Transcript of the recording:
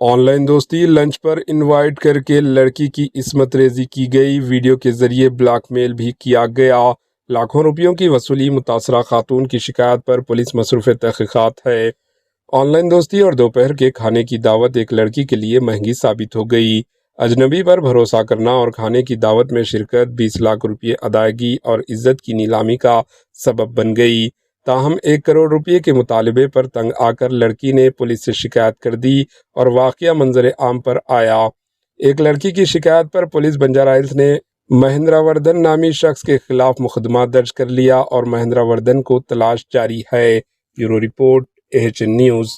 Online दोस्ती lunch पर invite करके लड़की की इस्मत रेजी की गई। वीडियो के जरिए ब्लैकमेल भी किया गया। लाखों रुपयों की वसूली। मुतासरा खातून की शिकायत पर पुलिस मसरूफ़ तहकीकात है। ऑनलाइन दोस्ती और दोपहर के खाने की दावत एक लड़की के लिए महंगी साबित हो गई। अजनबी पर भरोसा करना और खाने की दावत में शिरकत 20 लाख रुपये अदायगी और इज्जत की नीलामी का सबब बन गई। ताहम 1 करोड़ रुपये के मुतालबे पर तंग आकर लड़की ने पुलिस से शिकायत कर दी और वाक़या मंजर आम पर आया। एक लड़की की शिकायत पर पुलिस बंजारा हिल्स ने महेंद्रवर्धन नामी शख्स के खिलाफ मुकदमा दर्ज कर लिया और महेंद्रवर्धन को तलाश जारी है। Bureau report, AHN news.